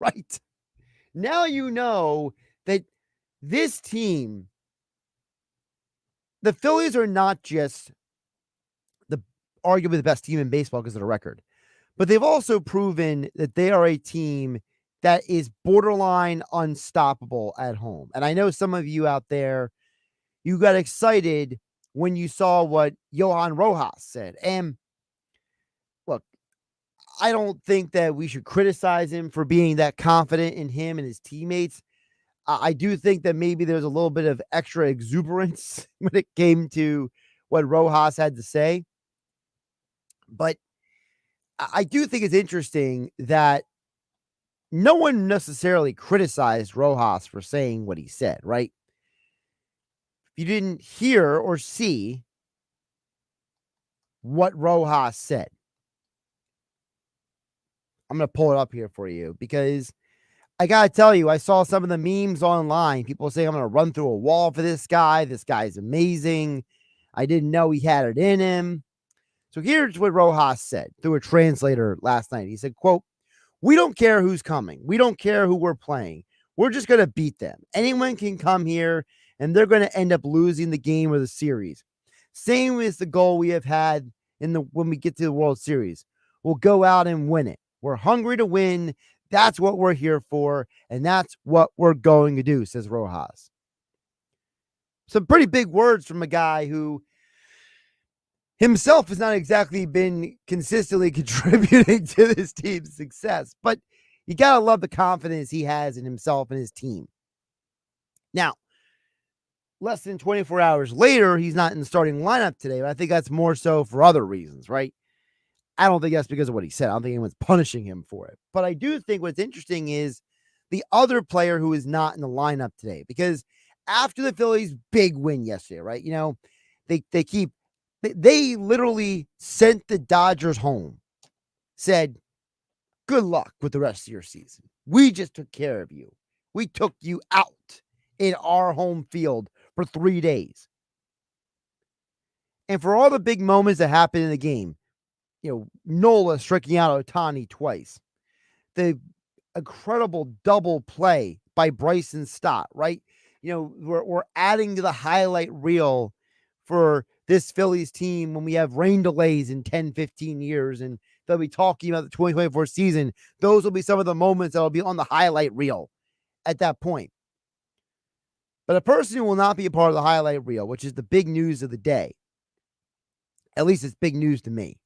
right? Now you know that this team, the Phillies are not just the arguably the best team in baseball because of the record, but they've also proven that they are a team that is borderline unstoppable at home. And I know some of you out there, you got excited when you saw what Johan Rojas said. And look, I don't think that we should criticize him for being that confident in him and his teammates. I do think that maybe there's a little bit of extra exuberance when it came to what Rojas had to say. But I do think it's interesting that no one necessarily criticized Rojas for saying what he said, right? If you didn't hear or see what Rojas said, I'm going to pull it up here for you because I got to tell you, I saw some of the memes online. People saying I'm going to run through a wall for this guy. This guy's amazing. I didn't know he had it in him. So here's what Rojas said through a translator last night. He said, quote, "We don't care who's coming. We don't care who we're playing. We're just going to beat them. Anyone can come here and they're going to end up losing the game or the series. Same as the goal we have had when we get to the World Series. We'll go out and win it. We're hungry to win. That's what we're here for, and that's what we're going to do," says Rojas. Some pretty big words from a guy who himself has not exactly been consistently contributing to this team's success, but you got to love the confidence he has in himself and his team. Now, less than 24 hours later, he's not in the starting lineup today, but I think that's more so for other reasons, right? I don't think that's because of what he said. I don't think anyone's punishing him for it. But I do think what's interesting is the other player who is not in the lineup today, because after the Phillies' big win yesterday, right? You know, they literally sent the Dodgers home, said, "Good luck with the rest of your season. We just took care of you. We took you out in our home field for 3 days." And for all the big moments that happened in the game, you know, Nola striking out Ohtani twice, the incredible double play by Bryson Stott, right? You know, we're adding to the highlight reel for this Phillies team when we have rain delays in 10, 15 years, and they'll be talking about the 2024 season. Those will be some of the moments that will be on the highlight reel at that point. But a person who will not be a part of the highlight reel, which is the big news of the day, at least it's big news to me.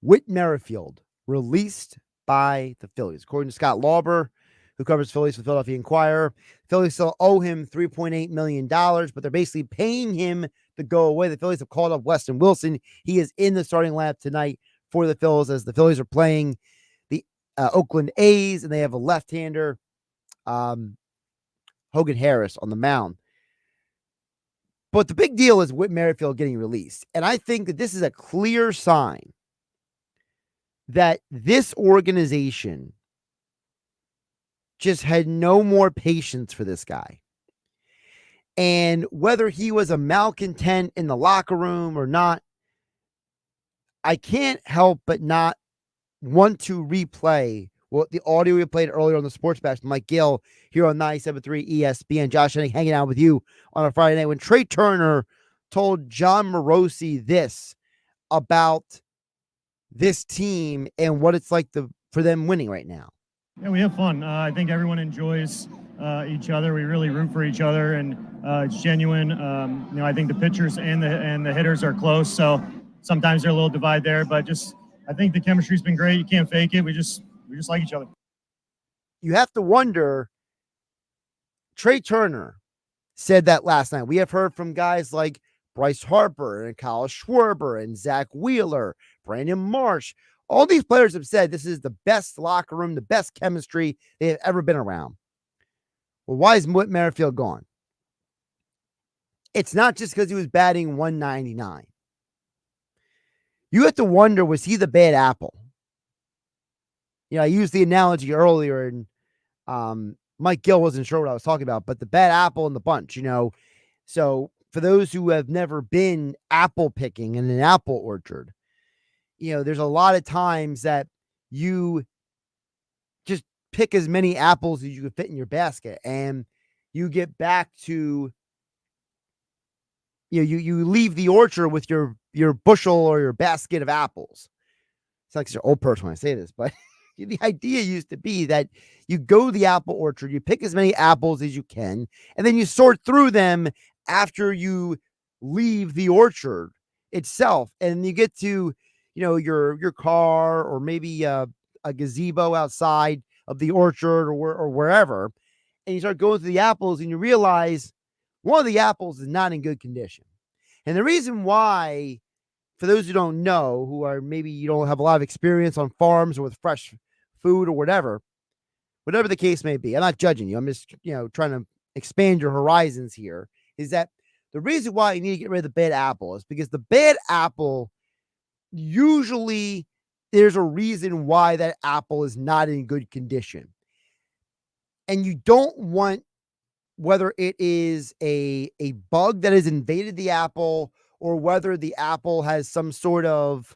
Whit Merrifield released by the Phillies. According to Scott Lauber, who covers Phillies for the Philadelphia Inquirer, Phillies still owe him $3.8 million, but they're basically paying him to go away. The Phillies have called up Weston Wilson. He is in the starting lineup tonight for the Phillies as the Phillies are playing the Oakland A's, and they have a left-hander, Hogan Harris, on the mound. But the big deal is Whit Merrifield getting released. And I think that this is a clear sign that this organization just had no more patience for this guy. And whether he was a malcontent in the locker room or not, I can't help but not want to replay what the audio we played earlier on the Sports Bash, Mike Gill here on 97.3 ESPN. Josh Henning hanging out with you on a Friday night when Trey Turner told John Morosi this about this team and what it's like for them winning right now. Yeah, we have fun. I think everyone enjoys each other. We really root for each other, and it's genuine. I think the pitchers and the hitters are close, so sometimes there's a little divide there. But I think the chemistry's been great. You can't fake it. We just like each other. You have to wonder. Trey Turner said that last night. We have heard from guys like Bryce Harper and Kyle Schwarber and Zach Wheeler, Brandon Marsh. All these players have said this is the best locker room, the best chemistry they have ever been around. Well, why is Whit Merrifield gone? It's not just because he was batting 199. You have to wonder, was he the bad apple? You know, I used the analogy earlier, and Mike Gill wasn't sure what I was talking about, but the bad apple in the bunch, you know. So for those who have never been apple picking in an apple orchard, you know, there's a lot of times that you pick as many apples as you can fit in your basket, and you get back to, you leave the orchard with your bushel or your basket of apples. It's like an old person when I say this, but the idea used to be that you go to the apple orchard, you pick as many apples as you can, and then you sort through them after you leave the orchard itself, and you get to, your car, or maybe a gazebo outside of the orchard, or wherever, and you start going through the apples, and you realize one of the apples is not in good condition. And the reason why, for those who don't know, who are, maybe you don't have a lot of experience on farms or with fresh food or whatever the case may be, I'm not judging you. I'm just, trying to expand your horizons here, is that the reason why you need to get rid of the bad apple is because the bad apple, usually there's a reason why that apple is not in good condition. And you don't want, whether it is a bug that has invaded the apple, or whether the apple has some sort of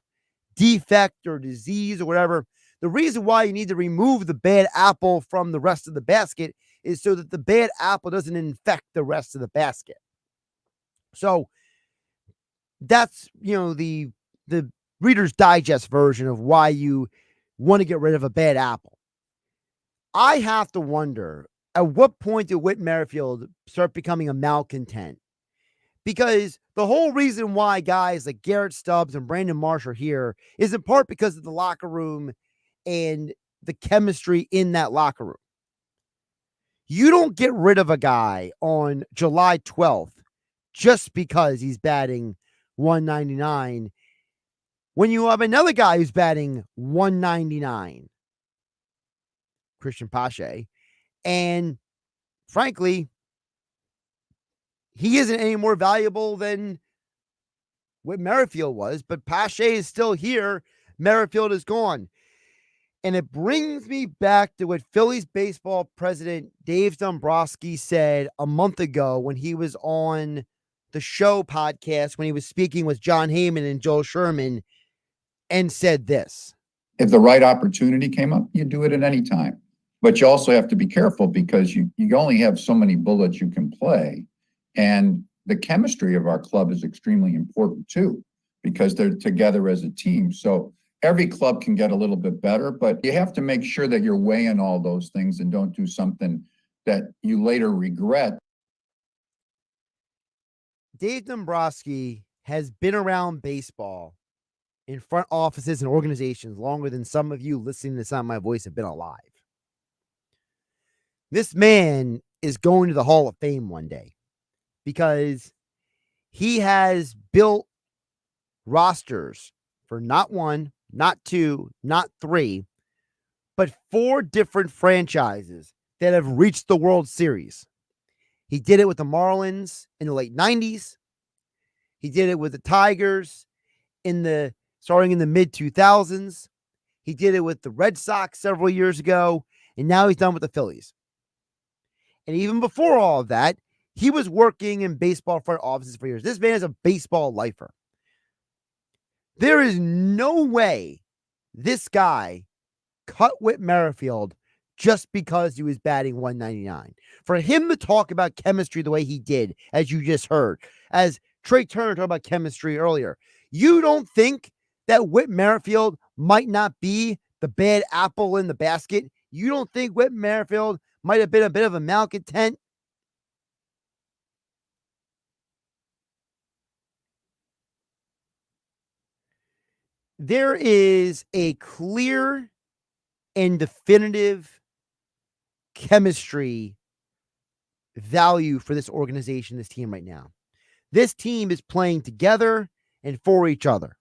defect or disease or whatever. The reason why you need to remove the bad apple from the rest of the basket is so that the bad apple doesn't infect the rest of the basket. So that's, the Reader's Digest version of why you want to get rid of a bad apple. I have to wonder, at what point did Whit Merrifield start becoming a malcontent? Because the whole reason why guys like Garrett Stubbs and Brandon Marsh are here is in part because of the locker room and the chemistry in that locker room. You don't get rid of a guy on July 12th just because he's batting 199 when you have another guy who's batting 199, Christian Pache, and frankly, he isn't any more valuable than what Merrifield was, but Pache is still here. Merrifield is gone. And it brings me back to what Phillies baseball president Dave Dombrowski said a month ago when he was on the show podcast, when he was speaking with John Heyman and Joel Sherman, and said this: if the right opportunity came up, you do it at any time. But you also have to be careful, because you only have so many bullets you can play. And the chemistry of our club is extremely important too, because they're together as a team. So every club can get a little bit better, but you have to make sure that you're weighing all those things and don't do something that you later regret. Dave Dombrowski has been around baseball in front offices and organizations longer than some of you listening to Sound My Voice have been alive. This man is going to the Hall of Fame one day because he has built rosters for not one, not two, not three, but 4 different franchises that have reached the World Series. He did it with the Marlins in the late 90s. He did it with the Tigers starting in the mid 2000s. He did it with the Red Sox several years ago, and now he's done with the Phillies. And even before all of that, he was working in baseball front offices for years. This man is a baseball lifer. There is no way this guy cut Whit Merrifield just because he was batting 199. For him to talk about chemistry the way he did, as you just heard, as Trey Turner talked about chemistry earlier, you don't think that Whit Merrifield might not be the bad apple in the basket? You don't think Whit Merrifield might have been a bit of a malcontent? There is a clear and definitive chemistry value for this organization, this team right now. This team is playing together and for each other.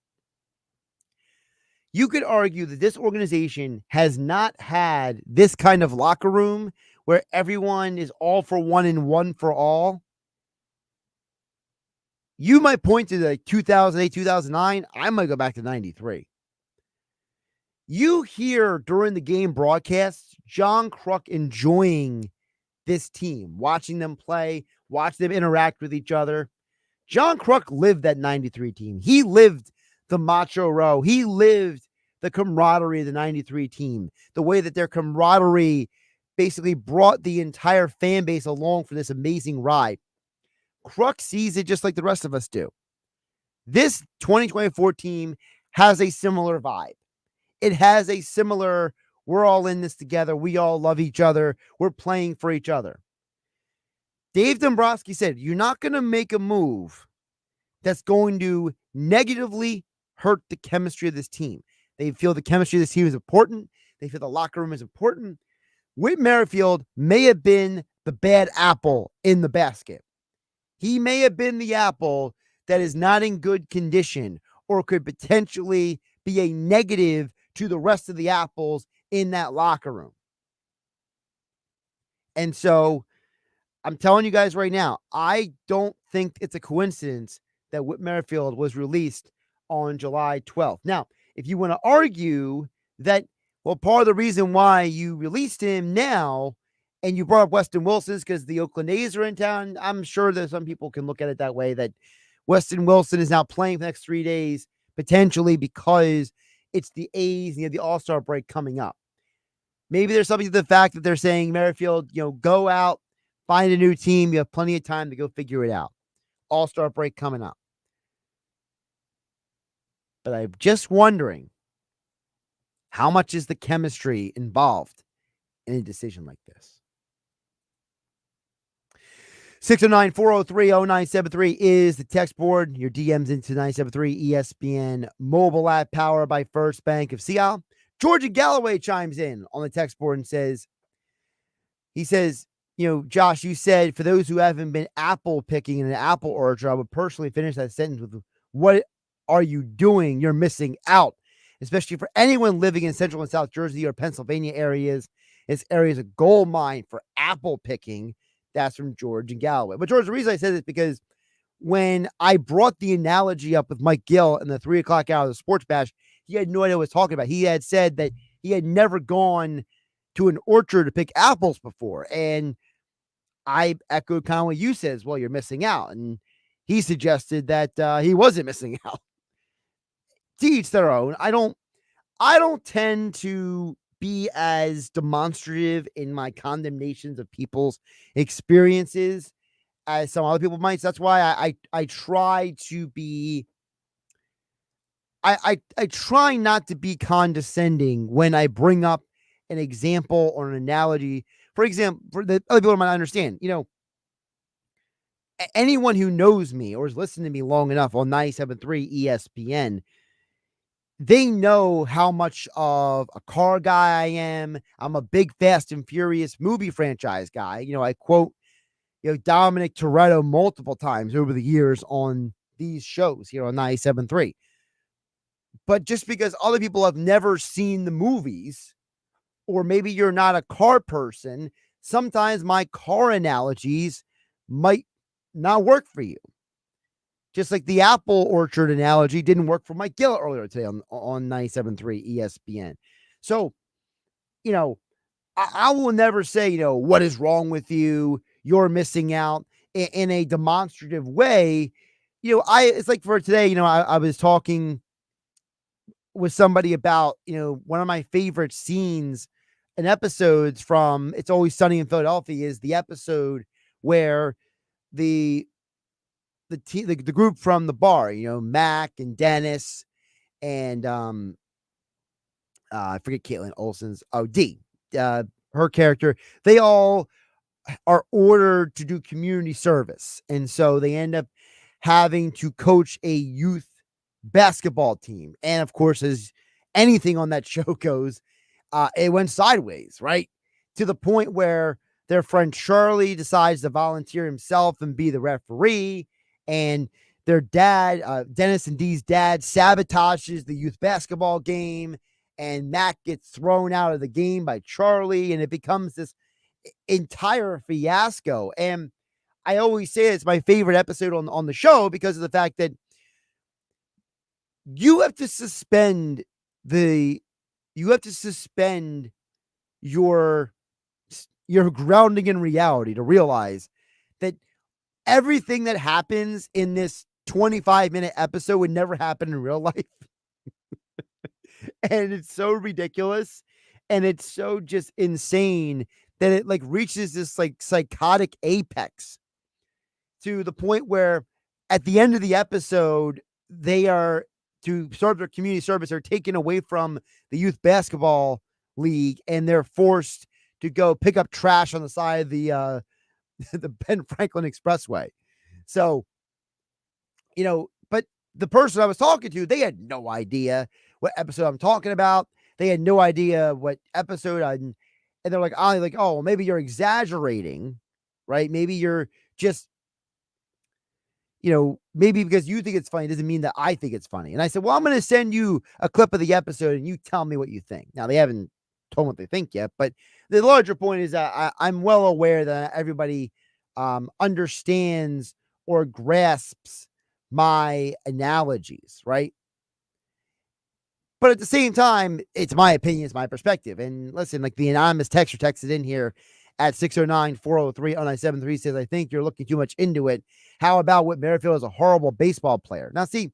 You could argue that this organization has not had this kind of locker room where everyone is all for one and one for all. You might point to the 2008, 2009. I might go back to 93. You hear during the game broadcasts John Kruk enjoying this team, watching them play, watch them interact with each other. John Kruk lived that 93 team. He lived the Macho Row. He lived the camaraderie of the 93 team, the way that their camaraderie basically brought the entire fan base along for this amazing ride. Crux sees it just like the rest of us do. This 2024 team has a similar vibe. It has a similar, we're all in this together. We all love each other. We're playing for each other. Dave Dombrowski said, you're not going to make a move that's going to negatively hurt the chemistry of this team. They feel the chemistry of this team is important. They feel the locker room is important. Whit Merrifield may have been the bad apple in the basket. He may have been the apple that is not in good condition or could potentially be a negative to the rest of the apples in that locker room. And so I'm telling you guys right now, I don't think it's a coincidence that Whit Merrifield was released on July 12th. Now, if you want to argue that, well, part of the reason why you released him now and you brought up Weston Wilson is because the Oakland A's are in town, I'm sure that some people can look at it that way, that Weston Wilson is now playing for the next 3 days, potentially because it's the A's and you have the All-Star break coming up. Maybe there's something to the fact that they're saying, Merrifield, go out, find a new team. You have plenty of time to go figure it out. All-Star break coming up. But I'm just wondering, how much is the chemistry involved in a decision like this? 609-403-0973 is the text board. Your DMs into 973 ESPN mobile app powered by First Bank of Seattle. Georgia Galloway chimes in on the text board and says, Josh, you said for those who haven't been apple picking in an apple orchard, I would personally finish that sentence with, what are you doing? You're missing out, especially for anyone living in Central and South Jersey or Pennsylvania areas. This area is a gold mine for apple picking. That's from George and Galloway. But George, the reason I said this is because when I brought the analogy up with Mike Gill in the 3 o'clock hour of the Sports Bash, he had no idea what I was talking about. He had said that he had never gone to an orchard to pick apples before. And I echoed kind of what you said as well. You're missing out. And he suggested that he wasn't missing out. To each their own. I don't tend to be as demonstrative in my condemnations of people's experiences as some other people might. So that's why I try to be, I try not to be condescending when I bring up an example or an analogy. For example, for the other people might understand, anyone who knows me or has listened to me long enough on 97.3 ESPN, they know how much of a car guy I am. I'm a big Fast and Furious movie franchise guy. I quote, Dominic Toretto multiple times over the years on these shows here on 97.3. But just because other people have never seen the movies, or maybe you're not a car person, sometimes my car analogies might not work for you. Just like the apple orchard analogy didn't work for Mike Gill earlier today on 97.3 ESPN. So, I will never say, what is wrong with you? You're missing out in a demonstrative way. It's like for today, I was talking with somebody about, one of my favorite scenes and episodes from It's Always Sunny in Philadelphia is the episode where the group from the bar, Mac and Dennis and I forget Caitlin Olsen's Dee, her character, they all are ordered to do community service. And so they end up having to coach a youth basketball team. And of course, as anything on that show goes, it went sideways, right? To the point where their friend Charlie decides to volunteer himself and be the referee. And their dad, Dennis and Dee's dad, sabotages the youth basketball game. And Mac gets thrown out of the game by Charlie. And it becomes this entire fiasco. And I always say it's my favorite episode on the show because of the fact that you have to suspend your grounding in reality to realize that everything that happens in this 25-minute episode would never happen in real life. And it's so ridiculous and it's so just insane that it like reaches this like psychotic apex to the point where at the end of the episode, they are to serve their community service, they're taken away from the youth basketball league and they're forced to go pick up trash on the side of the the Ben Franklin Expressway. So, but the person I was talking to, they had no idea what episode I'm talking about. They had no idea what episode and they're like, oh, maybe you're exaggerating, right? Maybe you're just, maybe because you think it's funny doesn't mean that I think it's funny. And I said, well, I'm going to send you a clip of the episode and you tell me what you think. Now, they haven't told what they think yet, but the larger point is that I'm well aware that everybody understands or grasps my analogies, right? But at the same time, it's my opinion, it's my perspective. And listen, like the anonymous texter texted in here at 609-403-0973 says, I think you're looking too much into it. How about Whit Merrifield is a horrible baseball player? Now, see,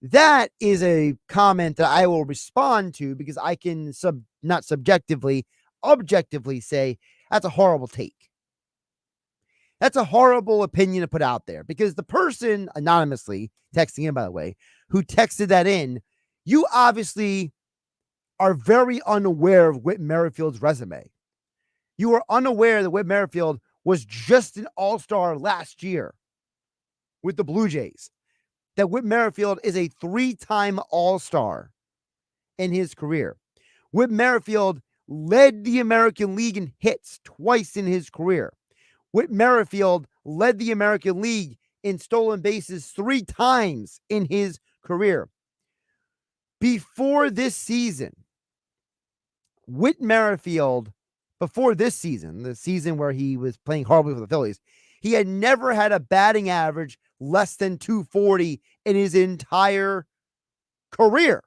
that is a comment that I will respond to because I can not subjectively, objectively say that's a horrible take. That's a horrible opinion to put out there because the person anonymously texting in, by the way, who texted that in, you obviously are very unaware of Whit Merrifield's resume. You are unaware that Whit Merrifield was just an all-star last year with the Blue Jays. That Whit Merrifield is a 3-time all-star in his career. Whit Merrifield led the American League in hits twice in his career. Whit Merrifield led the American League in stolen bases 3 times in his career. Before this season, Whit Merrifield, before this season, the season where he was playing horribly for the Phillies, he had never had a batting average less than 240 in his entire career.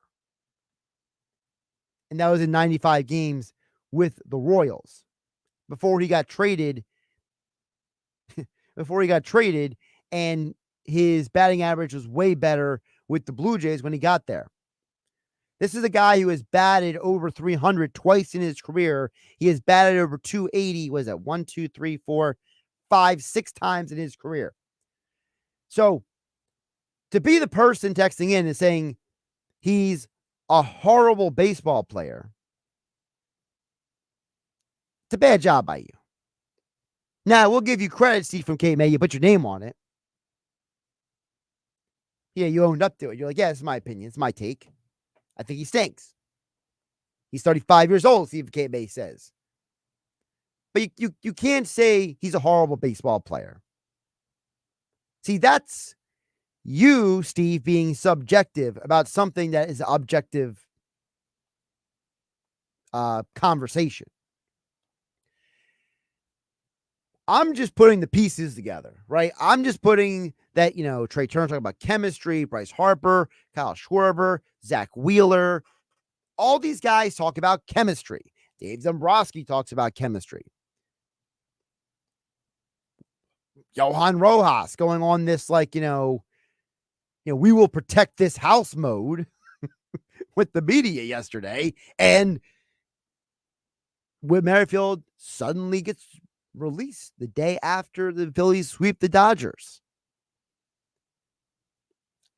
And that was in 95 games with the Royals before he got traded. And his batting average was way better with the Blue Jays when he got there. This is a guy who has batted over 300 twice in his career. He has batted over 280. Was that 1, 2, 3, 4, 5, 6 times in his career? So to be the person texting in and saying he's a horrible baseball player, it's a bad job by you. Now, we'll give you credit, Steve from Cape May. You put your name on it. Yeah, you owned up to it. You're like, yeah, it's my opinion. It's my take. I think he stinks. He's 35 years old, Steve Cape May says. But you can't say he's a horrible baseball player. See, that's you, Steve, being subjective about something that is objective conversation. I'm just putting the pieces together, right? I'm just putting that, Trey Turner talking about chemistry, Bryce Harper, Kyle Schwarber, Zach Wheeler. All these guys talk about chemistry. Dave Dombrowski talks about chemistry. Johan Rojas going on this, we will protect this house mode with the media yesterday. And Whit Merrifield suddenly gets released the day after the Phillies sweep the Dodgers.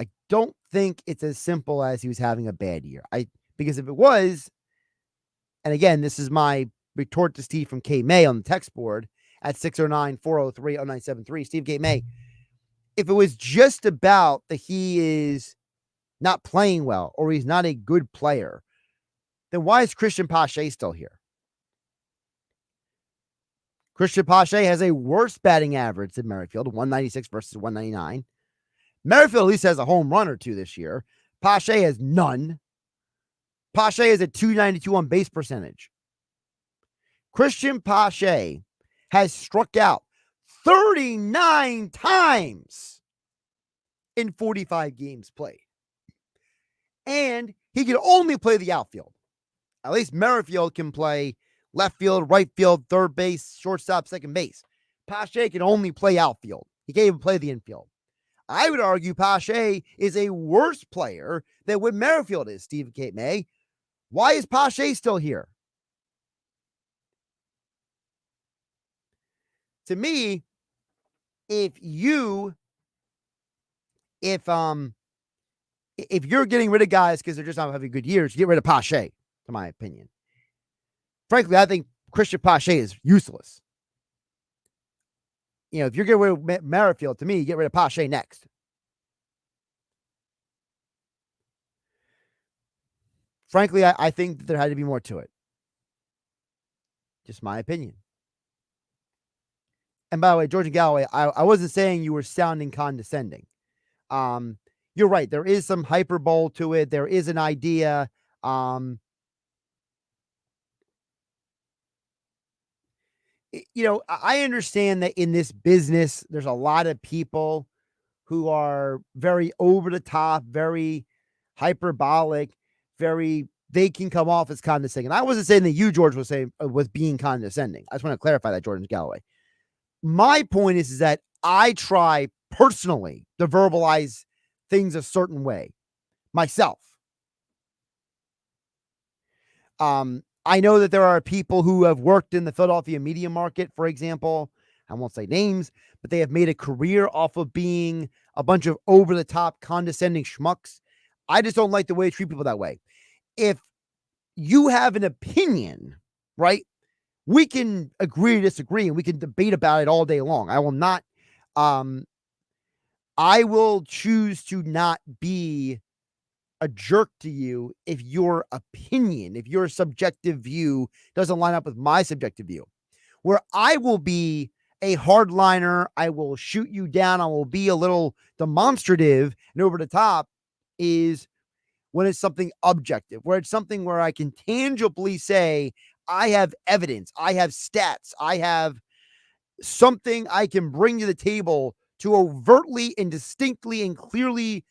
I don't think it's as simple as he was having a bad year. Because if it was, and again, this is my retort to Steve from K May on the text board at 609-403-0973. Steve K May, if it was just about that he is not playing well or he's not a good player, then why is Christian Pache still here? Christian Pache has a worse batting average than Merrifield, 196 versus 199. Merrifield at least has a home run or 2 this year. Pache has none. Pache has a 292 on base percentage. Christian Pache has struck out 39 times in 45 games played. And he can only play the outfield. At least Merrifield can play left field, right field, third base, shortstop, second base. Pache can only play outfield. He can't even play the infield. I would argue Pache is a worse player than what Merrifield is, Steve Cape May. Why is Pache still here? to me, if you're getting rid of guys because they're just not having good years, get rid of Pache, to my opinion. Frankly, I think Christian Pache is useless. If you're getting rid of Merrifield, to me, you get rid of Pache next. Frankly, I think that there had to be more to it. Just my opinion. And by the way, George and Galloway, I wasn't saying you were sounding condescending. You're right. There is some hyperbole to it. There is an idea. I understand that in this business, there's a lot of people who are very over the top, very hyperbolic, they can come off as condescending. And I wasn't saying that you, George, was being condescending. I just want to clarify that, Jordan Galloway. My point is that I try personally to verbalize things a certain way myself. I know that there are people who have worked in the Philadelphia media market, for example. I won't say names, but they have made a career off of being a bunch of over-the-top condescending schmucks. I just don't like the way they treat people that way. If you have an opinion, right, we can agree to disagree and we can debate about it all day long. I will choose to not be a jerk to you if your opinion, if your subjective view doesn't line up with my subjective view. Where I will be a hardliner, I will shoot you down, I will be a little demonstrative and over the top, is when it's something objective, where it's something where I can tangibly say, I have evidence, I have stats, I have something I can bring to the table to overtly and distinctly and clearly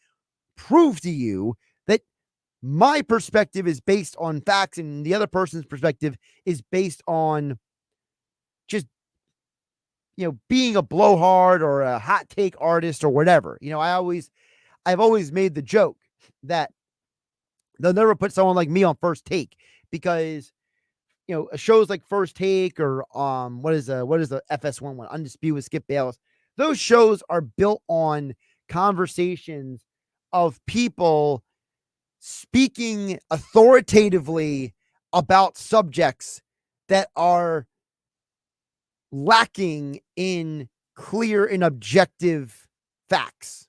prove to you that my perspective is based on facts and the other person's perspective is based on just, being a blowhard or a hot take artist or whatever. I've always made the joke that they'll never put someone like me on First Take because, shows like First Take or what is the FS1 one, Undisputed with Skip Bayless. Those shows are built on conversations of people speaking authoritatively about subjects that are lacking in clear and objective facts.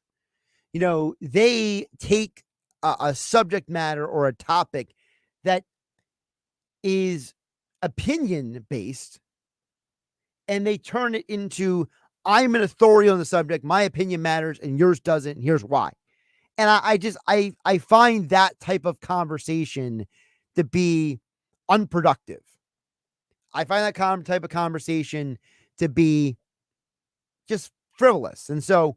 They take a subject matter or a topic that is opinion based and they turn it into, I'm an authority on the subject, my opinion matters and yours doesn't, and here's why. And I find that type of conversation to be unproductive. I find that type of conversation to be just frivolous. And so,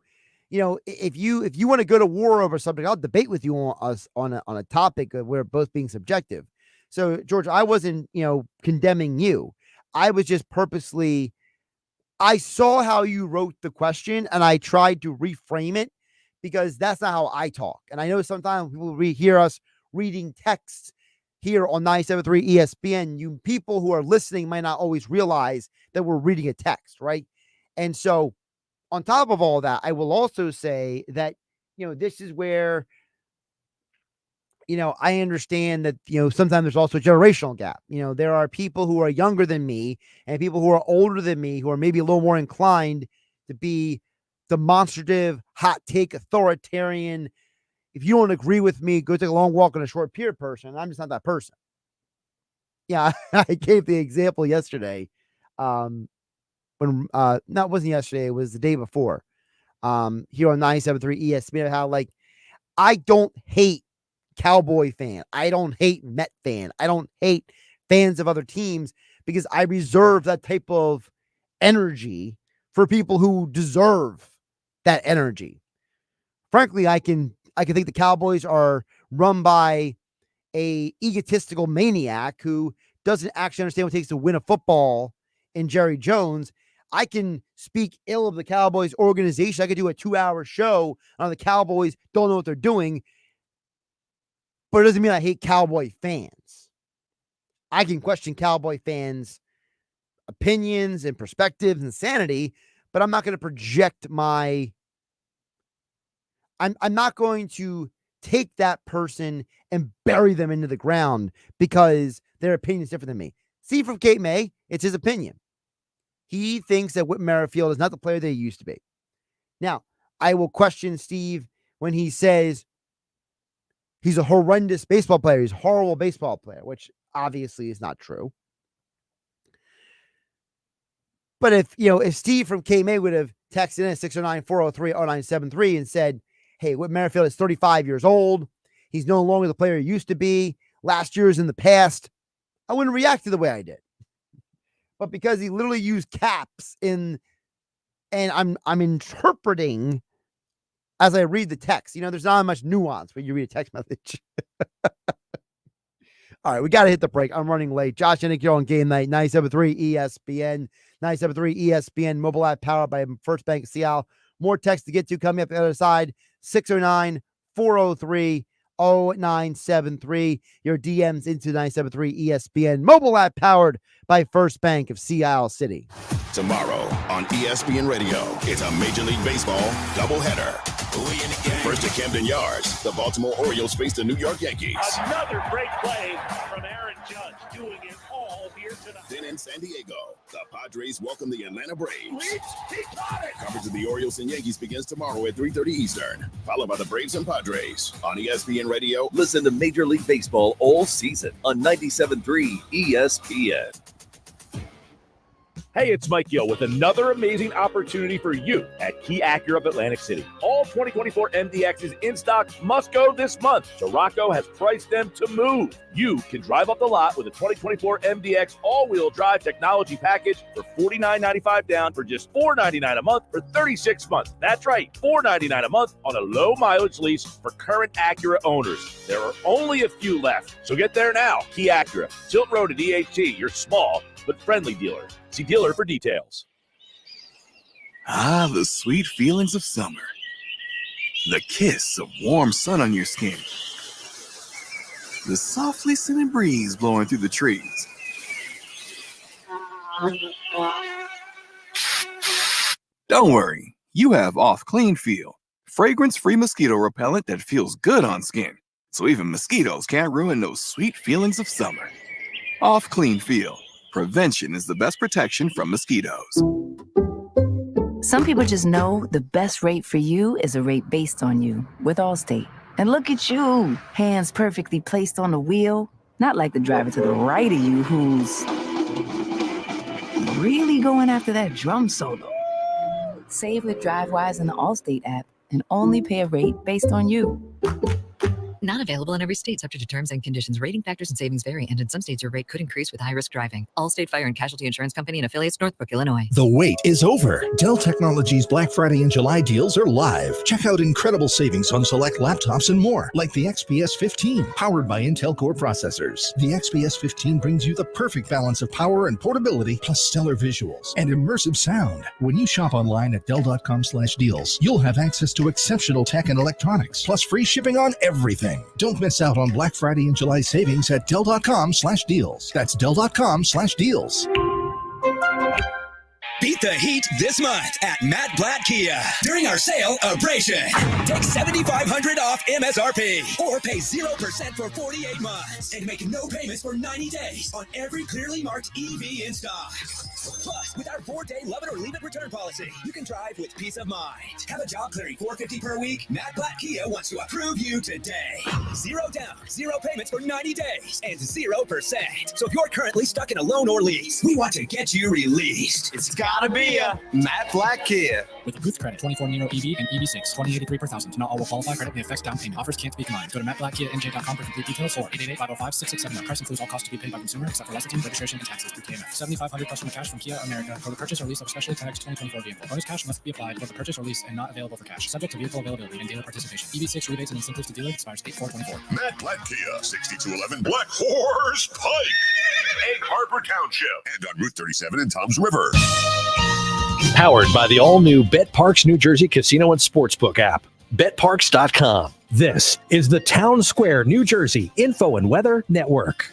if you want to go to war over something, I'll debate with you on a topic where we're both being subjective. So, George, I wasn't, condemning you. I was just I saw how you wrote the question and I tried to reframe it because that's not how I talk. And I know sometimes people hear us reading texts here on 97.3 ESPN. You people who are listening might not always realize that we're reading a text, right? And so on top of all that, I will also say that, this is where, I understand that, sometimes there's also a generational gap. There are people who are younger than me and people who are older than me who are maybe a little more inclined to be demonstrative, hot take, authoritarian. If you don't agree with me, go take a long walk on a short pier person. I'm just not that person. Yeah, I gave the example yesterday. When no, it wasn't yesterday, it was the day before. Here on 97.3 ESPN, how I don't hate Cowboy fan. I don't hate Met fan. I don't hate fans of other teams because I reserve that type of energy for people who deserve that energy. Frankly, I can think the Cowboys are run by a egotistical maniac who doesn't actually understand what it takes to win a football in Jerry Jones. I can speak ill of the Cowboys organization. I could do a 2-hour show on the Cowboys don't know what they're doing, but it doesn't mean I hate Cowboy fans. I can question Cowboy fans opinions and perspectives and sanity, but I'm not going to project I'm not going to take that person and bury them into the ground because their opinion is different than me. See, from Cape May, it's his opinion. He thinks that Whit Merrifield is not the player that he used to be. Now, I will question Steve when he says he's a horrendous baseball player. He's a horrible baseball player, which obviously is not true. But if Steve from KMA would have texted in at 609-403-0973 and said, hey, Whit Merrifield is 35 years old. He's no longer the player he used to be. Last year is in the past. I wouldn't react to the way I did. But because he literally used caps and I'm interpreting as I read the text. There's not much nuance when you read a text message. All right, we got to hit the break. I'm running late. Josh Hennick here on Game Night, 97.3 ESPN, 97.3 ESPN mobile app powered by First Bank of Seattle. More text to get to coming up the other side, 609-403-0973. Your DMs into 97.3 ESPN mobile app powered by First Bank of Seattle City. Tomorrow on ESPN Radio, it's a Major League Baseball doubleheader. First at Camden Yards, the Baltimore Orioles face the New York Yankees. Another great play from Aaron Judge, doing it all here tonight. Then in San Diego, the Padres welcome the Atlanta Braves. He caught it! Coverage of the Orioles and Yankees begins tomorrow at 3:30 Eastern, followed by the Braves and Padres. On ESPN Radio, listen to Major League Baseball all season on 97.3 ESPN. Hey, it's Mike Gill with another amazing opportunity for you at Key Acura of Atlantic City. All 2024 MDXs in stock must go this month. Sirocco has priced them to move. You can drive up the lot with a 2024 MDX all-wheel drive technology package for $49.95 down for just $4.99 a month for 36 months. That's right, $4.99 a month on a low-mileage lease for current Acura owners. There are only a few left, so get there now. Key Acura, Tilt Road at DHT, your small but friendly dealer. See dealer for details. Ah, the sweet feelings of summer. The kiss of warm sun on your skin. The softly scented breeze blowing through the trees. Don't worry, you have Off Clean Feel, fragrance-free mosquito repellent that feels good on skin, so even mosquitoes can't ruin those sweet feelings of summer. Off Clean Feel. Prevention is the best protection from mosquitoes. Some people just know the best rate for you is a rate based on you with Allstate. And look at you, hands perfectly placed on the wheel, not like the driver to the right of you who's really going after that drum solo. Save with DriveWise in the Allstate app and only pay a rate based on you. Not available in every state, subject to terms and conditions. Rating factors and savings vary, and in some states your rate could increase with high-risk driving. Allstate Fire and Casualty Insurance Company and affiliates, Northbrook, Illinois. The wait is over. Dell Technologies Black Friday and July deals are live. Check out incredible savings on select laptops and more, like the XPS 15, powered by Intel Core processors. The XPS 15 brings you the perfect balance of power and portability, plus stellar visuals and immersive sound. When you shop online at Dell.com/deals, you'll have access to exceptional tech and electronics, plus free shipping on everything. Don't miss out on Black Friday and July savings at Dell.com/deals. That's Dell.com/deals. Beat the heat this month at Matt Blatt Kia. During our sale, Abrasion. Take $7,500 off MSRP or pay 0% for 48 months and make no payments for 90 days on every clearly marked EV in stock. Plus, with our 4-day love it or leave it return policy, you can drive with peace of mind. Have a job clearing $450 per week? Matt Blatt Kia wants to approve you today. 0 down, 0 payments for 90 days, and 0%. So if you're currently stuck in a loan or lease, we want to get you released. It's gotta be a Matt Blatt Kia. With a Booth credit, 24 Nero EV and EV6, 2083 per thousand. Not all will qualify. Credit may affect down payment. Offers can't be combined. Go to mattblattkianj.com for complete details or 888-505-6671. Price includes all costs to be paid by consumer except for licensing, registration, and taxes through KMF. $7,500 customer cash from Kia America for the purchase or lease of specially tagged 2024 vehicle. Bonus cash must be applied for the purchase or lease and not available for cash. Subject to vehicle availability and dealer participation. EV6 rebates and incentives to dealer expires 8/4/24. Matt Blatt Kia, 6211 Black Horse Pike, Egg Harbor Township, and on Route 37 in Toms River. Powered by the all-new BetParks New Jersey Casino and Sportsbook app. BetParks.com. This is the Town Square, New Jersey Info and Weather Network.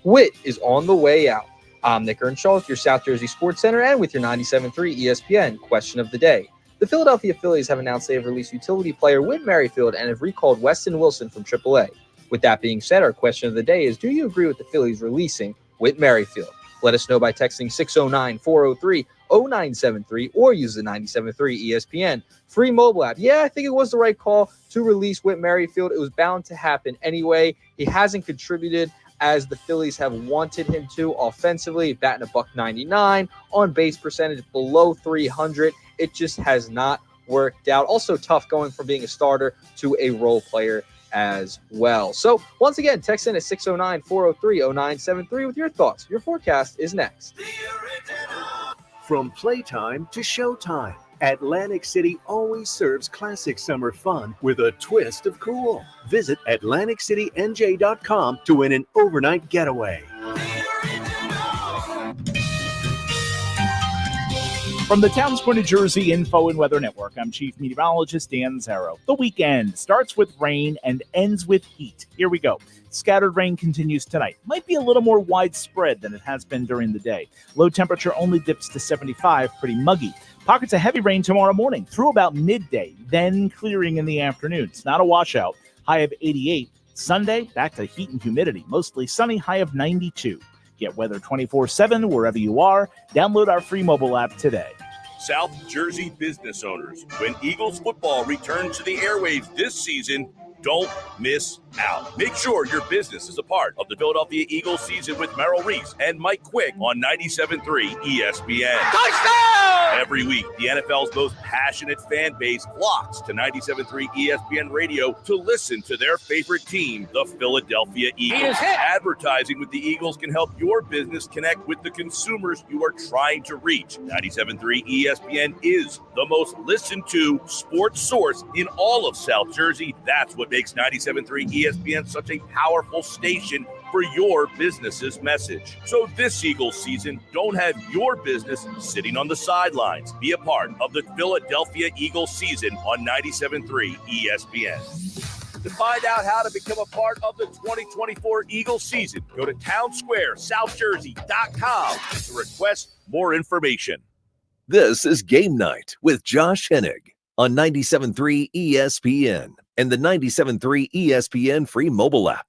Whit is on the way out. I'm Nick Earnshaw with your South Jersey Sports Center and with your 97.3 ESPN question of the day. The Philadelphia Phillies have announced they have released utility player Whit Merrifield and have recalled Weston Wilson from AAA. With that being said, our question of the day is, do you agree with the Phillies releasing Whit Merrifield? Let us know by texting 609-403-0973 or use the 97.3 ESPN free mobile app. Yeah, I think it was the right call to release Whit Merrifield. It was bound to happen anyway. He hasn't contributed as the Phillies have wanted him to offensively, batting $199, on base percentage below 300. It just has not worked out. Also tough going from being a starter to a role player as well. So once again, text in at 609-403-0973 with your thoughts. Your forecast is next. From playtime to showtime, Atlantic City always serves classic summer fun with a twist of cool. Visit AtlanticCityNJ.com to win an overnight getaway. From the Townsquare, New Jersey Info and Weather Network, I'm Chief Meteorologist Dan Zarrow. The weekend starts with rain and ends with heat. Here we go. Scattered rain continues tonight. Might be a little more widespread than it has been during the day. Low temperature only dips to 75, pretty muggy. Pockets of heavy rain tomorrow morning through about midday, then clearing in the afternoon. It's not a washout. High of 88. Sunday, back to heat and humidity. Mostly sunny, high of 92. Get weather 24/7 wherever you are. Download our free mobile app today. South Jersey business owners, when Eagles football returns to the airwaves this season, don't miss out. Make sure your business is a part of the Philadelphia Eagles season with Merrill Reese and Mike Quick on 97.3 ESPN. Touchdown! Every week, the NFL's most passionate fan base flocks to 97.3 ESPN Radio to listen to their favorite team, the Philadelphia Eagles. Advertising with the Eagles can help your business connect with the consumers you are trying to reach. 97.3 ESPN is the most listened to sports source in all of South Jersey. That's what makes 97.3 ESPN such a powerful station for your business's message. So this Eagles season, don't have your business sitting on the sidelines. Be a part of the Philadelphia Eagles season on 97.3 ESPN. To find out how to become a part of the 2024 Eagles season, go to townsquaresouthjersey.com to request more information. This is Game Night with Josh Hennig on 97.3 ESPN and the 97.3 ESPN free mobile app.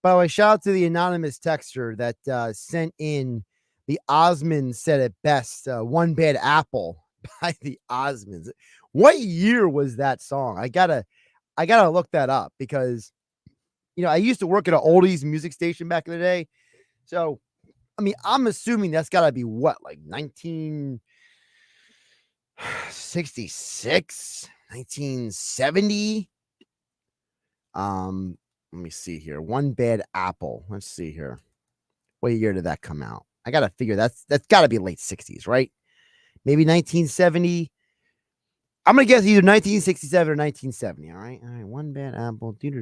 By the way, shout out to the anonymous texter that sent in the Osmonds said it best, One Bad Apple by the Osmonds. What year was that song? I gotta look that up because, I used to work at an oldies music station back in the day. So, I'm assuming that's gotta be what, like 1966, 1970? Let me see here. One Bad Apple. Let's see here. What year did that come out? I got to figure that's got to be late 60s, right? Maybe 1970. I'm going to guess either 1967 or 1970. All right. One Bad Apple. It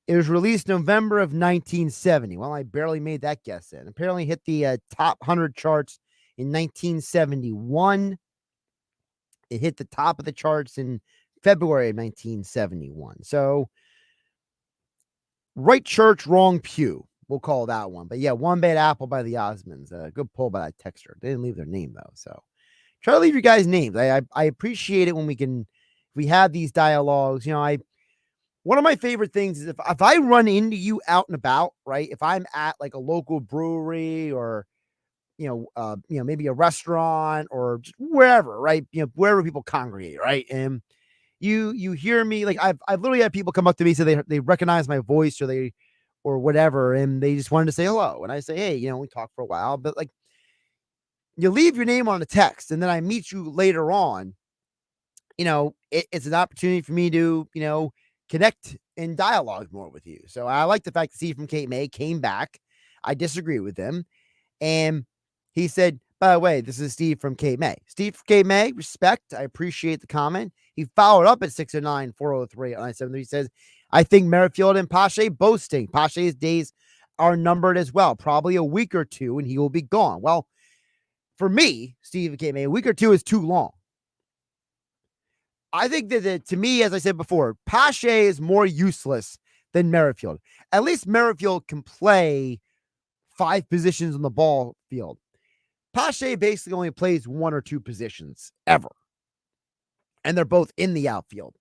was released November of 1970. Well, I barely made that guess in. Apparently hit the top 100 charts in 1971. It hit the top of the charts in February of 1971. So, right church, wrong pew. We'll call that one. But yeah, One Bad Apple by the Osmonds. Good pull by that texter. They didn't leave their name though. So try to leave your guys' names. I appreciate it when we have these dialogues. One of my favorite things is if I run into you out and about, right? If I'm at like a local brewery or maybe a restaurant or just wherever, right? Wherever people congregate, right? And you hear me, like I've literally had people come up to me, so they recognize my voice or whatever, and they just wanted to say hello. And I say, hey, we talked for a while, but like you leave your name on a text and then I meet you later on, it's an opportunity for me to, connect and dialogue more with you. So I like the fact that Steve from Cape May came back. I disagree with him. And he said, by the way, this is Steve from Cape May. Steve from Cape May, respect. I appreciate the comment. He followed up at 609-403-0973. He says, I think Merrifield and Pache both stink. Pache's days are numbered as well. Probably a week or two, and he will be gone. Well, for me, Steve from Cape May, a week or two is too long. I think that to me, as I said before, Pache is more useless than Merrifield. At least Merrifield can play 5 positions on the ball field. Pache basically only plays 1 or 2 positions ever. And they're both in the outfield.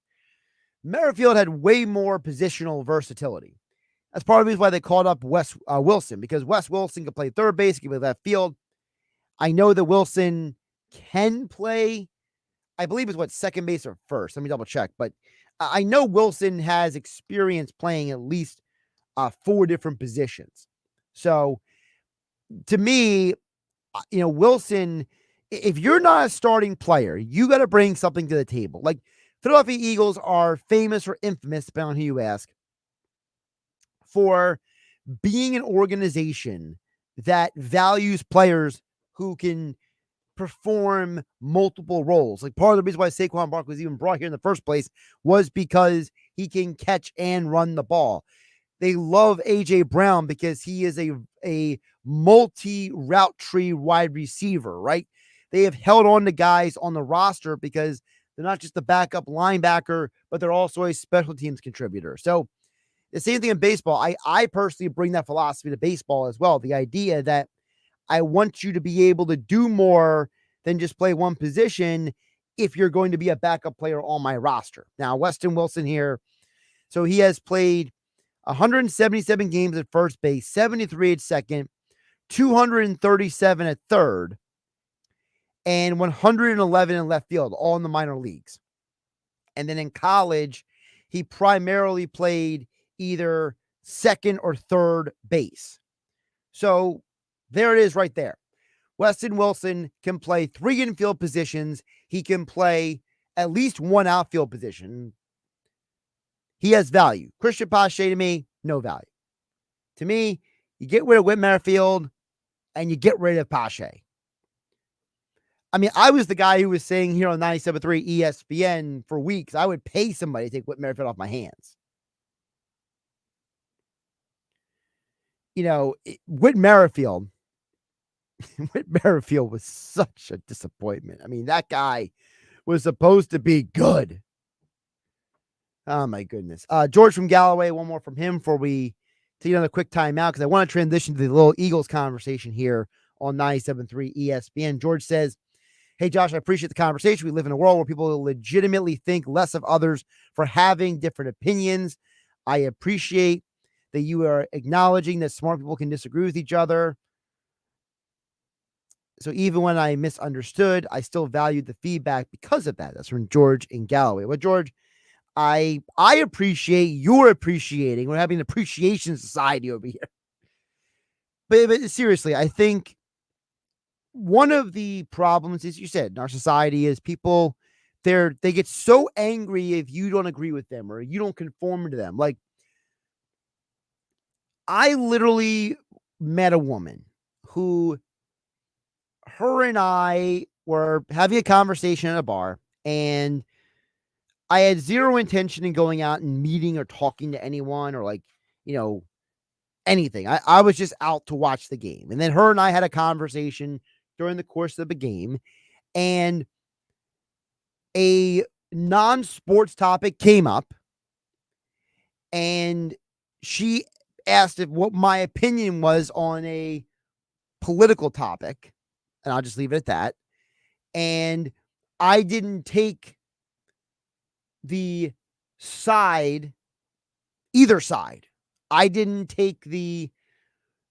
Merrifield had way more positional versatility. That's part of the reason why they called up Wes Wilson, because Wes Wilson can play third base, he can play left field. I know that Wilson can play, I believe it's second base or first. Let me double check. But I know Wilson has experience playing at least 4 different positions. So to me, Wilson, if you're not a starting player, you got to bring something to the table. Like Philadelphia Eagles are famous or infamous, depending on who you ask, for being an organization that values players who can perform multiple roles. Like part of the reason why Saquon Barkley was even brought here in the first place was because he can catch and run the ball. They love A.J. Brown because he is a multi-route tree wide receiver, right? They have held on to guys on the roster because they're not just a backup linebacker, but they're also a special teams contributor. So the same thing in baseball. I personally bring that philosophy to baseball as well. The idea that I want you to be able to do more than just play one position if you're going to be a backup player on my roster. Now, Weston Wilson here. So he has played 177 games at first base, 73 at second, 237 at third, and 111 in left field, all in the minor leagues. And then in college, he primarily played either second or third base. So there it is right there. Weston Wilson can play 3 infield positions. He can play at least 1 outfield position. He has value. Christian Pache, to me, no value. To me, you get rid of Whit Merrifield and you get rid of Pache. I mean, I was the guy who was saying here on 97.3 ESPN for weeks, I would pay somebody to take Whit Merrifield off my hands. Whit Merrifield was such a disappointment. I mean, that guy was supposed to be good. Oh, my goodness. George from Galloway, one more from him before we take another quick timeout, because I want to transition to the little Eagles conversation here on 97.3 ESPN. George says, hey, Josh, I appreciate the conversation. We live in a world where people legitimately think less of others for having different opinions. I appreciate that you are acknowledging that smart people can disagree with each other. So even when I misunderstood, I still valued the feedback because of that. That's from George in Galloway. Well, George, I appreciate you're appreciating. We're having an appreciation society over here. But seriously, I think one of the problems, as you said, in our society is people, they get so angry if you don't agree with them or you don't conform to them. Like, I literally met a woman who, her and I were having a conversation at a bar, and I had zero intention in going out and meeting or talking to anyone or anything. I was just out to watch the game. And then her and I had a conversation during the course of the game, and a non-sports topic came up, and she asked what my opinion was on a political topic, and I'll just leave it at that. And I didn't take the either side. I didn't take the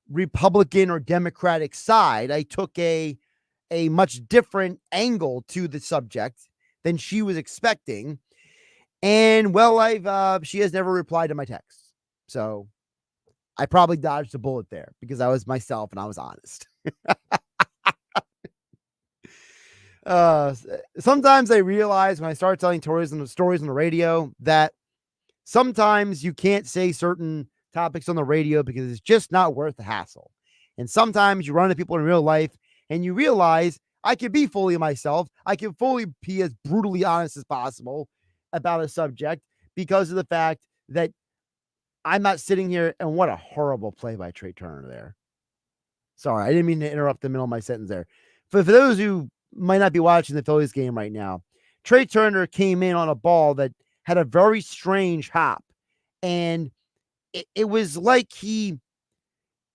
Republican or Democratic side. I took a much different angle to the subject than she was expecting. And she has never replied to my texts. So I probably dodged a bullet there because I was myself and I was honest. Sometimes I realize when I start telling stories on the radio that sometimes you can't say certain topics on the radio because it's just not worth the hassle. And sometimes you run into people in real life and you realize I can be fully myself. I can fully be as brutally honest as possible about a subject because of the fact that I'm not sitting here. And what a horrible play by Trey Turner there. Sorry, I didn't mean to interrupt the middle of my sentence there. For those who might not be watching the Phillies game right now, Trey Turner came in on a ball that had a very strange hop. And it was like he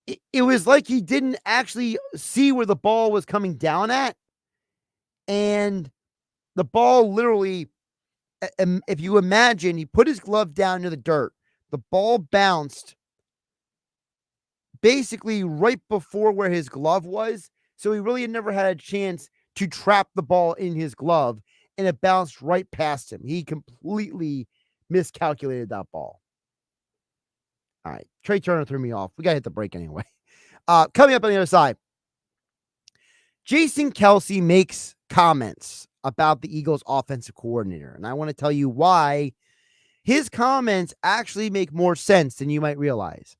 it was like he didn't actually see where the ball was coming down at. And the ball literally, if you imagine, he put his glove down into the dirt. The ball bounced basically right before where his glove was. So he really had never had a chance to trap the ball in his glove, and it bounced right past him. He completely miscalculated that ball. All right. Trey Turner threw me off. We got to hit the break anyway. Coming up on the other side, Jason Kelce makes comments about the Eagles offensive coordinator. And I want to tell you why his comments actually make more sense than you might realize.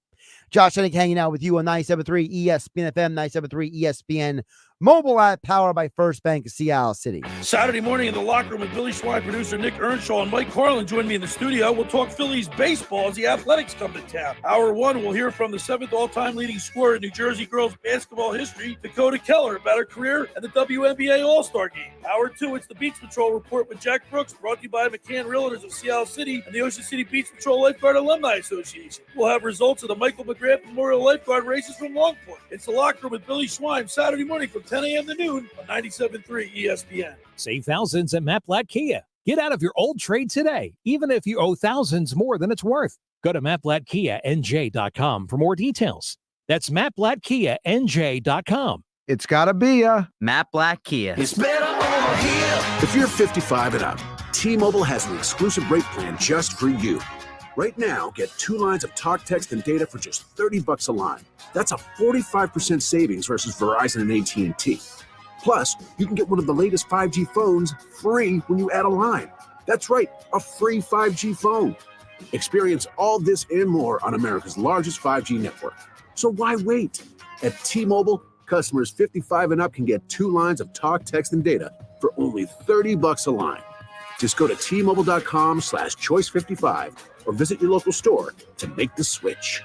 Josh Hennick hanging out with you on 97.3 ESPN FM, 97.3 ESPN mobile app powered by First Bank of Seattle City. Saturday morning in the locker room with Billy Schwein, producer Nick Earnshaw, and Mike Carlin join me in the studio. We'll talk Phillies baseball as the Athletics come to town. Hour one, we'll hear from the 7th all-time leading scorer in New Jersey girls basketball history, Dakota Keller, about her career and the WNBA All-Star Game. Hour two, it's the Beach Patrol Report with Jack Brooks, brought to you by McCann Realtors of Seattle City and the Ocean City Beach Patrol Lifeguard Alumni Association. We'll have results of the Michael McGrath Memorial Lifeguard races from Longport. It's the locker room with Billy Schwein, Saturday morning from 10 a.m. to noon on 97.3 ESPN. Save thousands at Matt Blatt Kia. Get out of your old trade today, even if you owe thousands more than it's worth. Go to mattblattkianj.com for more details. That's mattblattkianj.com. It's gotta be a Matt Blatt Kia. It's better over here. If you're 55 and up, T-Mobile has an exclusive rate plan just for you. Right now, get 2 lines of talk, text, and data for just $30 a line. That's a 45% savings versus Verizon and AT&T. Plus, you can get one of the latest 5G phones free when you add a line. That's right, a free 5G phone. Experience all this and more on America's largest 5G network. So why wait? At T-Mobile, customers 55 and up can get 2 lines of talk, text, and data for only $30 a line. Just go to T-Mobile.com/choice55 or visit your local store to make the switch.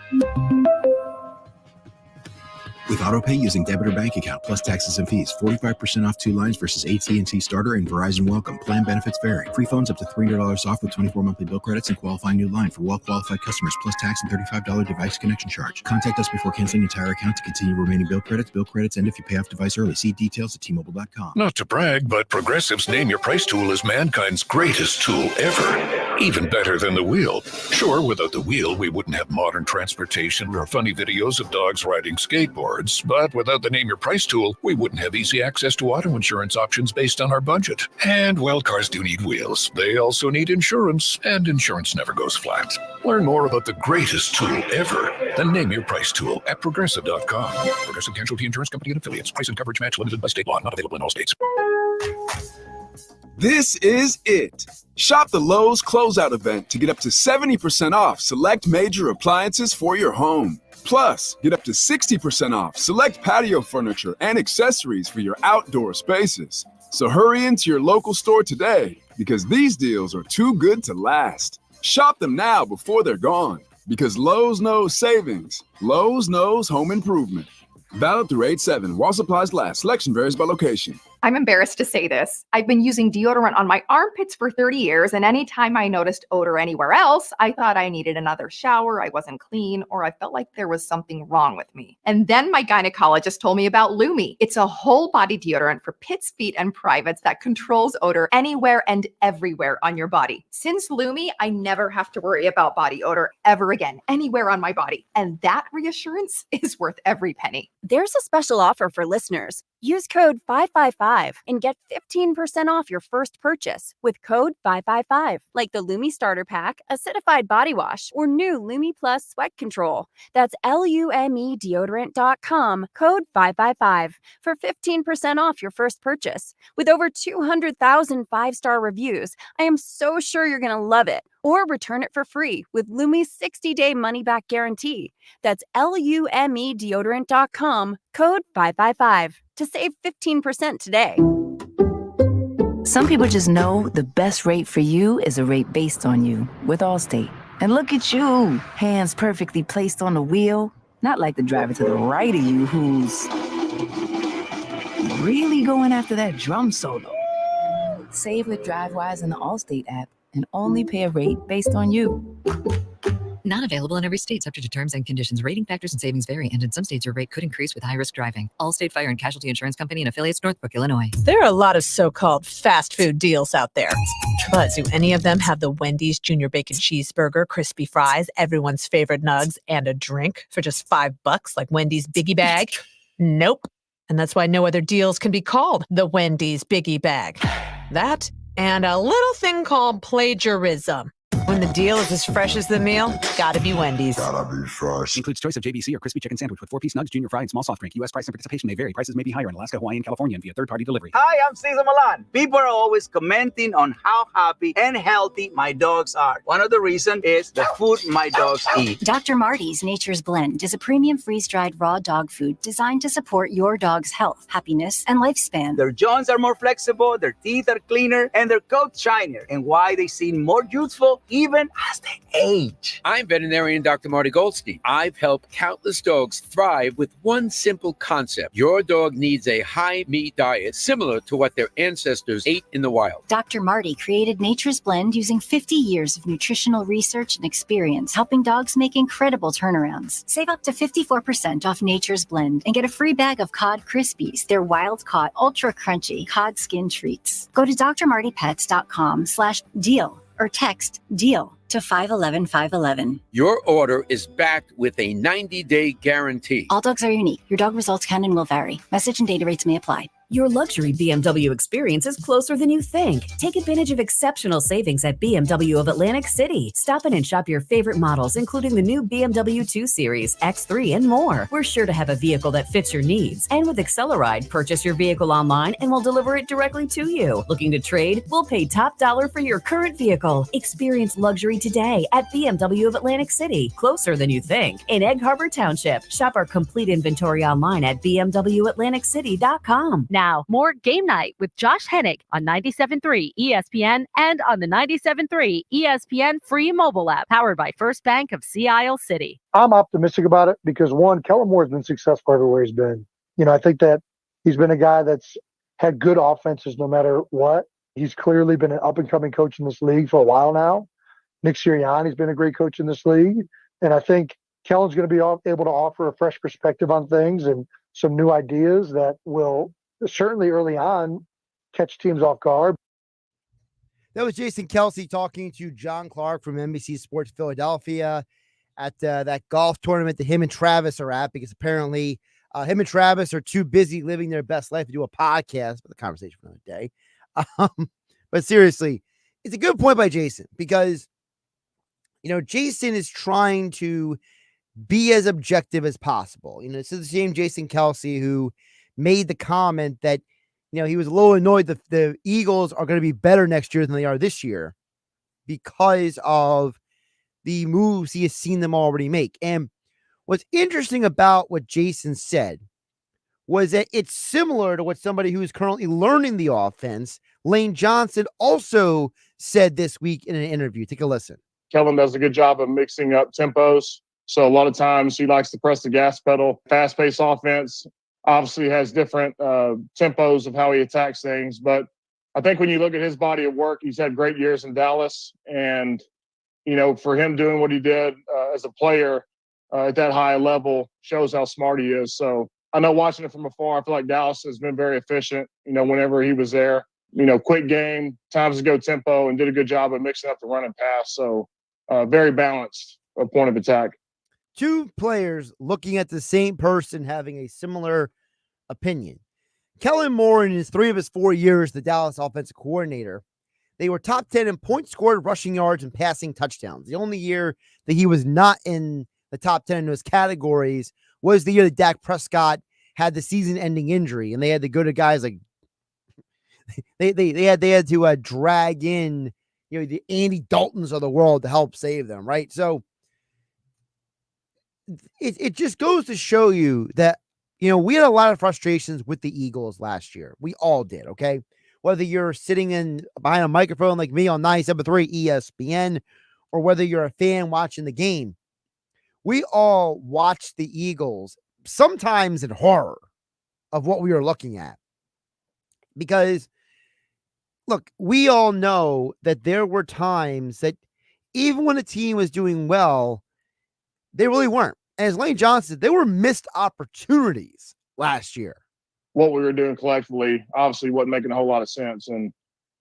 With AutoPay using debit or bank account plus taxes and fees, 45% off 2 lines versus AT&T Starter and Verizon Welcome. Plan benefits vary. Free phones up to $300 off with 24 monthly bill credits and qualifying new line for well-qualified customers plus tax and $35 device connection charge. Contact us before canceling entire account to continue remaining bill credits. Bill credits end if you pay off device early. See details at T-Mobile.com. Not to brag, but Progressive's Name Your Price tool is mankind's greatest tool ever. Even better than the wheel. Sure, without the wheel, we wouldn't have modern transportation or funny videos of dogs riding skateboards. But without the Name Your Price tool, we wouldn't have easy access to auto insurance options based on our budget. And while cars do need wheels, they also need insurance, and insurance never goes flat. Learn more about the greatest tool ever, the Name Your Price tool at Progressive.com. Progressive Casualty Insurance Company and Affiliates. Price and coverage match limited by state law. Not available in all states. This is it. Shop the Lowe's Closeout event to get up to 70% off select major appliances for your home. Plus, get up to 60% off select patio furniture and accessories for your outdoor spaces. So hurry into your local store today because these deals are too good to last. Shop them now before they're gone because Lowe's knows savings. Lowe's knows home improvement. Valid through 8/7 while supplies last. Selection varies by location. I'm embarrassed to say this. I've been using deodorant on my armpits for 30 years, and anytime I noticed odor anywhere else, I thought I needed another shower, I wasn't clean, or I felt like there was something wrong with me. And then my gynecologist told me about Lumi. It's a whole body deodorant for pits, feet, and privates that controls odor anywhere and everywhere on your body. Since Lumi, I never have to worry about body odor ever again, anywhere on my body. And that reassurance is worth every penny. There's a special offer for listeners. Use code 555 and get 15% off your first purchase with code 555, like the Lumi Starter Pack, Acidified Body Wash, or new Lumi Plus Sweat Control. That's LUME deodorant.com, code 555 for 15% off your first purchase. With over 200,000 five-star reviews, I am so sure you're going to love it. Or return it for free with Lumi's 60-day money-back guarantee. That's LUME deodorant.com, code 555 to save 15% today. Some people just know the best rate for you is a rate based on you with Allstate. And look at you, hands perfectly placed on the wheel, not like the driver to the right of you who's really going after that drum solo. Save with DriveWise in the Allstate app and only pay a rate based on you. Not available in every state, subject to terms and conditions. Rating factors and savings vary, and in some states your rate could increase with high-risk driving. Allstate Fire and Casualty Insurance Company and affiliates, Northbrook, Illinois. There are a lot of so-called fast food deals out there. But do any of them have the Wendy's Junior Bacon Cheeseburger, crispy fries, everyone's favorite nugs, and a drink for just $5 like Wendy's Biggie Bag? Nope. And that's why no other deals can be called the Wendy's Biggie Bag. That and a little thing called plagiarism. When the deal is as fresh as the meal, gotta be Wendy's. Gotta be fresh. Includes choice of JBC or crispy chicken sandwich with 4-piece nugs, junior fry, and small soft drink. U.S. price and participation may vary. Prices may be higher in Alaska, Hawaii, and California and via third-party delivery. Hi, I'm Cesar Milan. People are always commenting on how happy and healthy my dogs are. One of the reasons is the food my dogs eat. Dr. Marty's Nature's Blend is a premium freeze-dried raw dog food designed to support your dog's health, happiness, and lifespan. Their jaws are more flexible, their teeth are cleaner, and their coats shinier, and why they seem more youthful even as they age. I'm veterinarian Dr. Marty Goldstein. I've helped countless dogs thrive with one simple concept. Your dog needs a high-meat diet similar to what their ancestors ate in the wild. Dr. Marty created Nature's Blend using 50 years of nutritional research and experience, helping dogs make incredible turnarounds. Save up to 54% off Nature's Blend and get a free bag of Cod Krispies, their wild-caught, ultra-crunchy cod skin treats. Go to drmartypets.com/deal or text DEAL to 511-511. Your order is backed with a 90-day guarantee. All dogs are unique. Your dog results can and will vary. Message and data rates may apply. Your luxury BMW experience is closer than you think. Take advantage of exceptional savings at BMW of Atlantic City. Stop in and shop your favorite models, including the new BMW 2 Series, X3, and more. We're sure to have a vehicle that fits your needs. And with Acceleride, purchase your vehicle online and we'll deliver it directly to you. Looking to trade? We'll pay top dollar for your current vehicle. Experience luxury today at BMW of Atlantic City, closer than you think, in Egg Harbor Township. Shop our complete inventory online at bmwatlanticcity.com. Now, more Game Night with Josh Hennick on 97.3 ESPN and on the 97.3 ESPN free mobile app, powered by First Bank of Sea Isle City. I'm optimistic about it because, one, Kellen Moore has been successful everywhere he's been. I think that he's been a guy that's had good offenses no matter what. He's clearly been an up-and-coming coach in this league for a while now. Nick Sirianni's been a great coach in this league. And I think Kellen's going to be able to offer a fresh perspective on things and some new ideas that will certainly early on catch teams off guard. That was Jason Kelsey talking to John Clark from NBC Sports Philadelphia at that golf tournament that him and Travis are at, because apparently him and Travis are too busy living their best life to do a podcast, but the conversation for another day. But seriously, it's a good point by Jason, because Jason is trying to be as objective as possible. This is the same Jason Kelsey who made the comment that, he was a little annoyed that the Eagles are going to be better next year than they are this year because of the moves he has seen them already make. And what's interesting about what Jason said was that it's similar to what somebody who is currently learning the offense, Lane Johnson, also said this week in an interview. Take a listen. Kellen does a good job of mixing up tempos. So a lot of times he likes to press the gas pedal. Fast-paced offense obviously has different tempos of how he attacks things. But I think when you look at his body of work, he's had great years in Dallas. And, for him doing what he did as a player at that high level shows how smart he is. So I know watching it from afar, I feel like Dallas has been very efficient, whenever he was there. Quick game, times to go tempo, and did a good job of mixing up the run and pass. So very balanced point of attack. Two players looking at the same person having a similar opinion. Kellen Moore, in his 3 of his 4 years, the Dallas offensive coordinator, they were top 10 in points scored, rushing yards, and passing touchdowns. The only year that he was not in the top 10 in those categories was the year that Dak Prescott had the season-ending injury, and they had to go to guys like they had to drag in the Andy Daltons of the world to help save them, right? So it just goes to show you that, we had a lot of frustrations with the Eagles last year. We all did, okay? Whether you're sitting behind a microphone like me on 97.3 ESPN, or whether you're a fan watching the game, we all watched the Eagles sometimes in horror of what we were looking at. Because, look, we all know that there were times that even when a team was doing well, They really weren't. And as Lane Johnson said, they were missed opportunities last year. What we were doing collectively obviously wasn't making a whole lot of sense, and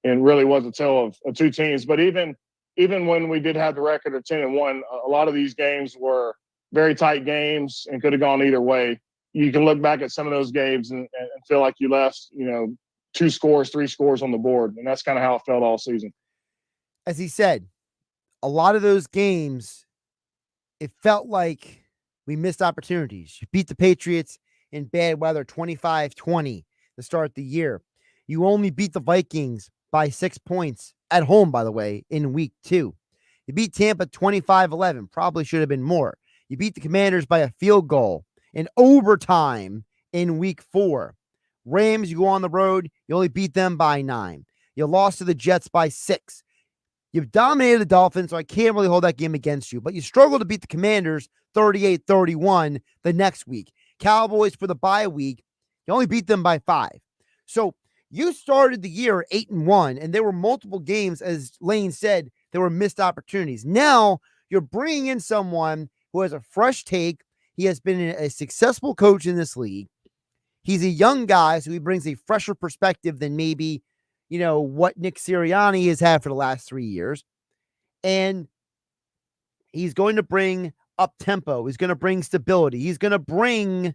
really was a tale of two teams. But even when we did have the record of 10-1, a lot of these games were very tight games and could have gone either way. You can look back at some of those games and feel like you left, 2 scores, 3 scores on the board, and that's kind of how it felt all season. As he said, a lot of those games, it felt like we missed opportunities. You beat the Patriots in bad weather 25-20 to start the year. You only beat the Vikings by 6 points at home, by the way, in week 2. You beat Tampa 25-11. Probably should have been more. You beat the Commanders by a field goal in overtime in week 4. Rams, you go on the road. You only beat them by 9. You lost to the Jets by 6. You've dominated the Dolphins, so I can't really hold that game against you. But you struggled to beat the Commanders 38-31 the next week. Cowboys for the bye week, you only beat them by 5. So you started the year 8-1, and there were multiple games, as Lane said, there were missed opportunities. Now you're bringing in someone who has a fresh take. He has been a successful coach in this league. He's a young guy, so he brings a fresher perspective than maybe, what Nick Sirianni has had for the last 3 years. And he's going to bring up tempo. He's going to bring stability. He's going to bring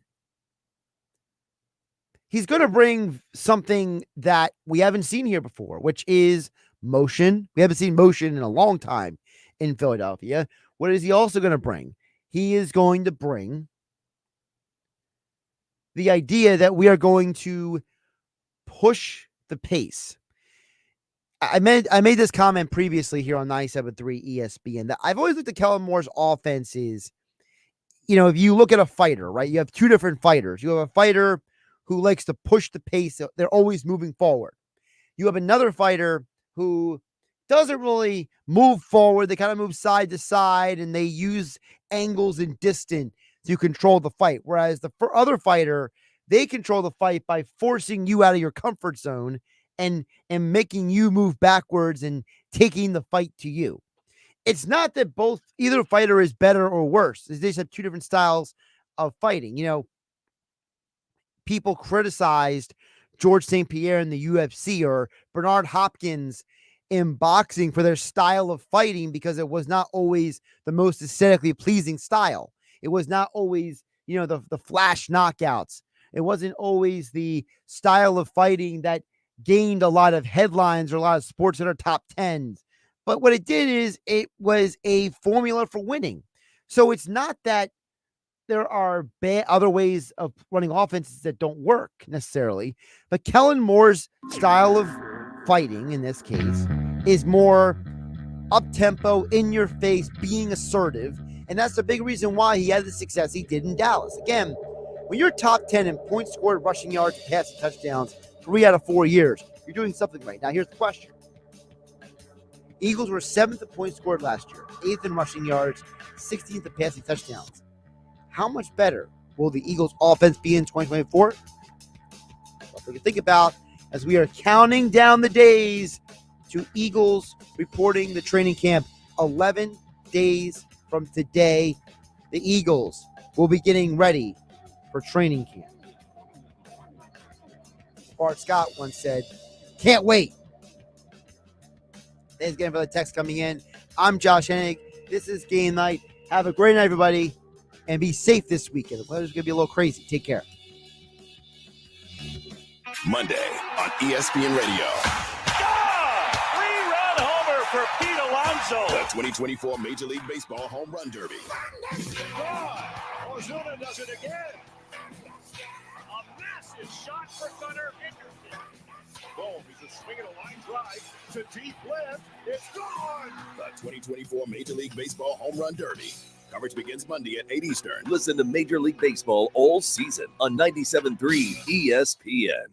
something that we haven't seen here before, which is motion. We haven't seen motion in a long time in Philadelphia. What is he also going to bring? He is going to bring the idea that we are going to push the pace. I made this comment previously here on 97.3 ESPN that I've always looked at Kellen Moore's offenses. If you look at a fighter, right, you have 2 different fighters. You have a fighter who likes to push the pace. They're always moving forward. You have another fighter who doesn't really move forward. They kind of move side to side, and they use angles and distance to control the fight. Whereas the other fighter, they control the fight by forcing you out of your comfort zone and making you move backwards and taking the fight to you. It's not that either fighter is better or worse. They just have 2 different styles of fighting. People criticized George St. Pierre in the UFC or Bernard Hopkins in boxing for their style of fighting because it was not always the most aesthetically pleasing style. It was not always, the flash knockouts. It wasn't always the style of fighting that gained a lot of headlines or a lot of sports that are top 10s. But what it did is it was a formula for winning. So it's not that there are other ways of running offenses that don't work necessarily, but Kellen Moore's style of fighting in this case is more up-tempo, in your face, being assertive. And that's the big reason why he had the success he did in Dallas. Again, when you're top 10 in points scored, rushing yards, passing touchdowns, 3 out of 4 years, you're doing something right. Now, here's the question. Eagles were 7th in points scored last year, 8th in rushing yards, 16th in passing touchdowns. How much better will the Eagles' offense be in 2024? Something to think about as we are counting down the days to Eagles reporting the training camp. 11 days from today, the Eagles will be getting ready for training camp. Bart Scott once said, "Can't wait." Thanks again for the text coming in. I'm Josh Hennig. This is Game Night. Have a great night, everybody, and be safe this weekend. The weather's going to be a little crazy. Take care. Monday on ESPN Radio. Three-run homer for Pete Alonso. The 2024 Major League Baseball Home Run Derby. Ozuna does it again. A massive shot for Gunnar Henderson. Boom, he's a swinging a line drive to deep left. It's gone. The 2024 Major League Baseball Home Run Derby. Coverage begins Monday at 8 Eastern. Listen to Major League Baseball all season on 97.3 ESPN.